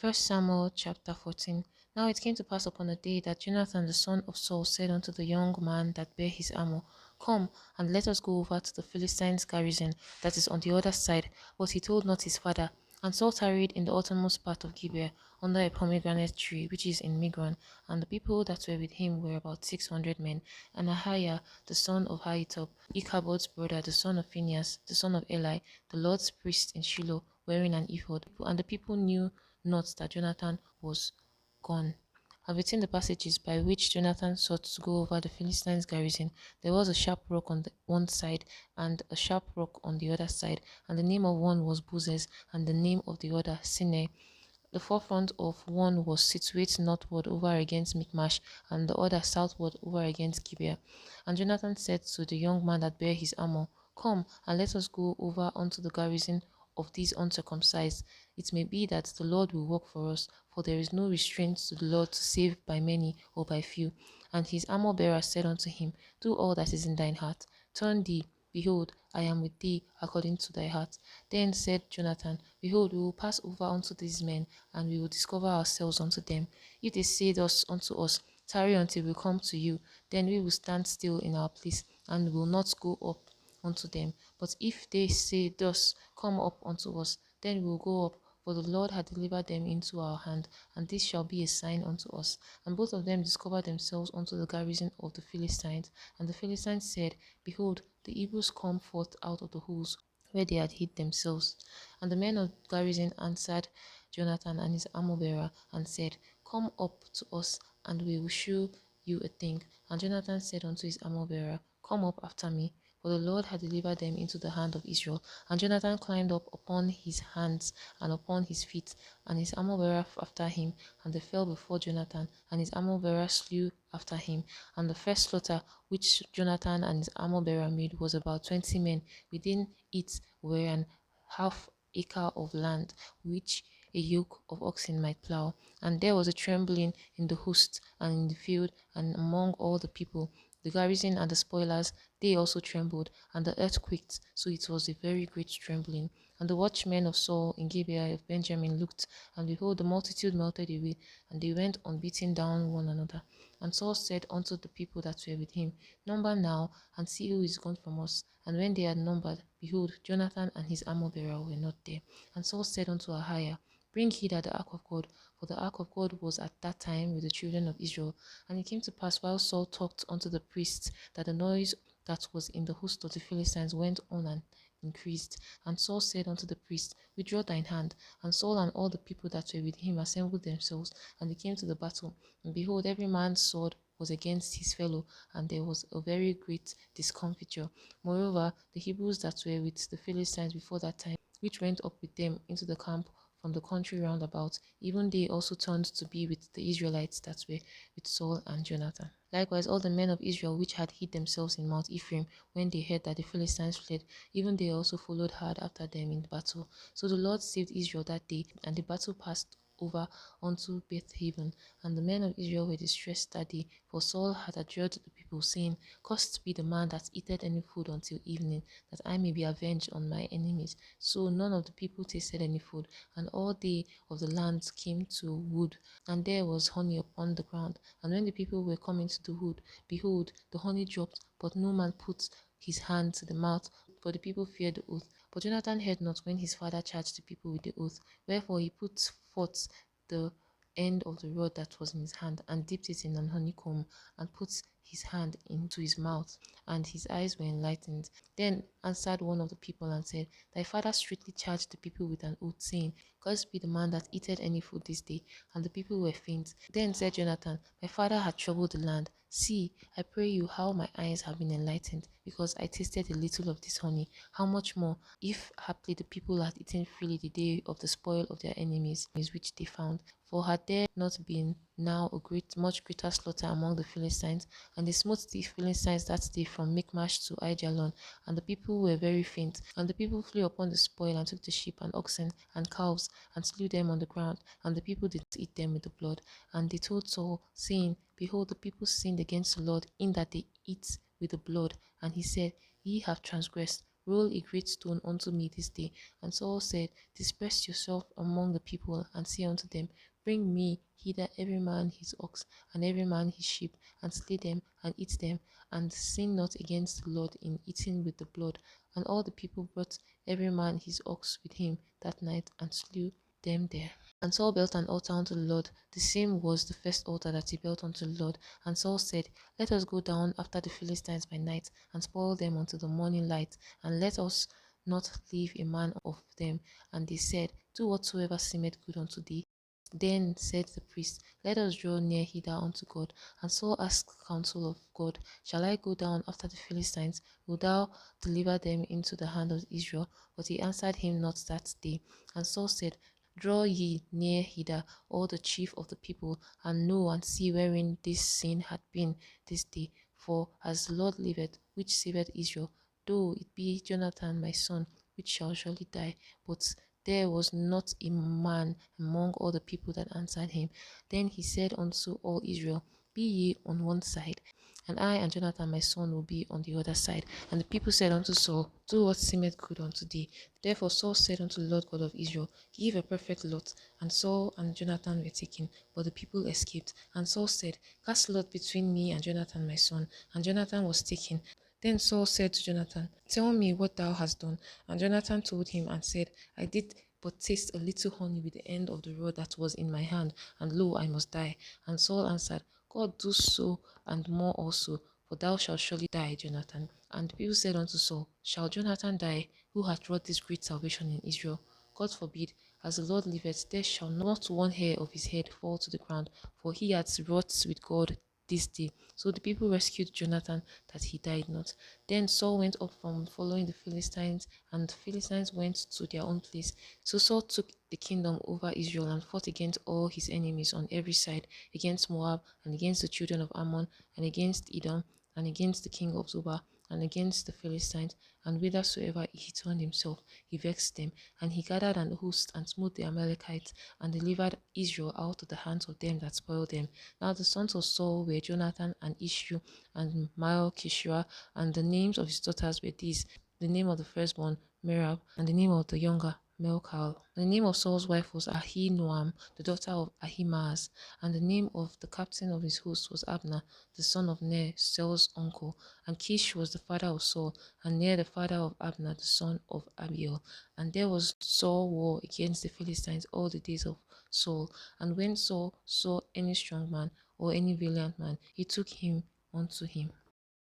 First Samuel chapter 14. Now it came to pass upon a day that Jonathan the son of Saul said unto the young man that bare his armor, Come, and let us go over to the Philistines' garrison that is on the other side. But he told not his father. And Saul tarried in the uttermost part of Gibeah, under a pomegranate tree, which is in Migron. And the people that were with him were about 600 men. And Ahiah, the son of Ahitub, Ichabod's brother, the son of Phinehas, the son of Eli, the Lord's priest in Shiloh, wearing an ephod. And the people knew not that Jonathan was gone. And within the passages by which Jonathan sought to go over the Philistines' garrison, there was a sharp rock on the one side and a sharp rock on the other side, and the name of one was Bozez, and the name of the other Sinai. The forefront of one was situate northward over against Michmash, and the other southward over against Gibeah. And Jonathan said to the young man that bare his armor, Come, and let us go over unto the garrison of these uncircumcised. It may be that the Lord will work for us, for there is no restraint to the Lord to save by many or by few. And his armor bearer said unto him, Do all that is in thine heart. Turn thee, behold, I am with thee according to thy heart. Then said Jonathan, Behold, we will pass over unto these men, and we will discover ourselves unto them. If they say thus unto us, Tarry until we come to you, then we will stand still in our place, and will not go up unto them. But if they say thus, Come up unto us, then we will go up, for the Lord hath delivered them into our hand, and this shall be a sign unto us. And both of them discovered themselves unto the garrison of the Philistines. And the Philistines said, Behold, the Hebrews come forth out of the holes where they had hid themselves. And the men of the garrison answered Jonathan and his armor bearer, and said, Come up to us, and we will shew you a thing. And Jonathan said unto his armor bearer, Come up after me, for the Lord had delivered them into the hand of Israel. And Jonathan climbed up upon his hands and upon his feet, and his armor bearer after him, and they fell before Jonathan, and his armor bearer slew after him. And the first slaughter which Jonathan and his armor bearer made was about 20 men. Within it were an half acre of land, which a yoke of oxen might plough. And there was a trembling in the host, and in the field, and among all the people. The garrison and the spoilers, they also trembled, and the earth quaked, so it was a very great trembling. And the watchmen of Saul in Gibeah of Benjamin looked, and behold, the multitude melted away, and they went on beating down one another. And Saul said unto the people that were with him, Number now, and see who is gone from us. And when they had numbered, behold, Jonathan and his armor bearer were not there. And Saul said unto Ahiah, Bring hither the ark of God, for the ark of God was at that time with the children of Israel. And it came to pass, while Saul talked unto the priests, that the noise that was in the host of the Philistines went on and increased. And Saul said unto the priest, Withdraw thine hand. And Saul and all the people that were with him assembled themselves, and they came to the battle. And behold, every man's sword was against his fellow, and there was a very great discomfiture. Moreover, the Hebrews that were with the Philistines before that time, which went up with them into the camp from the country round about, even they also turned to be with the Israelites that were with Saul and Jonathan. Likewise, all the men of Israel which had hid themselves in Mount Ephraim, when they heard that the Philistines fled, even they also followed hard after them in the battle. So the Lord saved Israel that day, and the battle passed over unto Beth-haven. And the men of Israel were distressed that day, for Saul had adjured the people, saying, Cursed be the man that eateth any food until evening, that I may be avenged on my enemies. So none of the people tasted any food, and all they of the land came to wood, and there was honey upon the ground. And when the people were coming to the wood, behold, the honey dropped, but no man put his hand to the mouth, for the people feared the oath. But Jonathan heard not when his father charged the people with the oath. Wherefore he put forth the end of the rod that was in his hand, and dipped it in an honeycomb, and put his hand into his mouth, and his eyes were enlightened. Then answered one of the people and said, Thy father strictly charged the people with an oath, saying, Cursed be the man that eateth any food this day. And the people were faint. Then said Jonathan, My father had troubled the land. See, I pray you, how my eyes have been enlightened, because I tasted a little of this honey. How much more, if haply the people had eaten freely the day of the spoil of their enemies, which they found? For had there not been now a much greater slaughter among the Philistines? And they smote the Philistines that day from Michmash to Aijalon, and the people were very faint. And the people flew upon the spoil, and took the sheep and oxen and cows, and slew them on the ground, and the people did eat them with the blood. And they told Saul, saying, Behold, the people sinned against the Lord, in that they eat with the blood. And he said, Ye have transgressed. roll a great stone unto me this day. And Saul said, disperse yourself among the people, and say unto them, bring me hither every man his ox, and every man his sheep, and slay them, and eat them, and sin not against the Lord in eating with the blood. And all the people brought every man his ox with him that night, and slew them there. And Saul built an altar unto the Lord. The same was the first altar that he built unto the Lord. And Saul said, let us go down after the Philistines by night, and spoil them until the morning light, and let us not leave a man of them. And they said, do whatsoever seemeth good unto thee. Then said the priest, let us draw near hither unto God. And Saul asked counsel of God, shall I go down after the Philistines? Wilt thou deliver them into the hand of Israel? But he answered him not that day. And Saul said, draw ye near hither, all the chief of the people, and know and see wherein this sin hath been this day. For as the Lord liveth, which saveth Israel, though it be Jonathan my son, which shall surely die. But there was not a man among all the people that answered him. Then he said unto all Israel, be ye on one side, and I and Jonathan my son will be on the other side. And the people said unto Saul, do what seemeth good unto thee. Therefore Saul said unto the Lord God of Israel, give a perfect lot. And Saul and Jonathan were taken, but the people escaped. And Saul said, cast lot between me and Jonathan my son. And Jonathan was taken. Then Saul said to Jonathan, tell me what thou hast done. And Jonathan told him and said, I did but taste a little honey with the end of the rod that was in my hand, and lo, I must die. And Saul answered, God do so and more also, for thou shalt surely die, Jonathan. And the people said unto Saul, shall Jonathan die, who hath wrought this great salvation in Israel? God forbid, as the Lord liveth, there shall not one hair of his head fall to the ground, for he hath wrought with God this day. So the people rescued Jonathan, that he died not. Then Saul went up from following the Philistines, and the Philistines went to their own place. So Saul took the kingdom over Israel, and fought against all his enemies on every side, against Moab, and against the children of Ammon, and against Edom, and against the king of Zobah, and against the Philistines. And whithersoever he turned himself, he vexed them. And he gathered an host, and smote the Amalekites, and delivered Israel out of the hands of them that spoiled them. Now the sons of Saul were Jonathan, and Ishu, and Malchishua, and the names of his daughters were these: the name of the firstborn, Merab, and the name of the younger, Melchal. The name of Saul's wife was Ahinoam, the daughter of Ahimaaz, and the name of the captain of his host was Abner, the son of Ner, Saul's uncle. And Kish was the father of Saul, and Ner the father of Abner, the son of Abiel. And there was Saul war against the Philistines all the days of Saul. And when Saul saw any strong man or any valiant man, he took him unto him.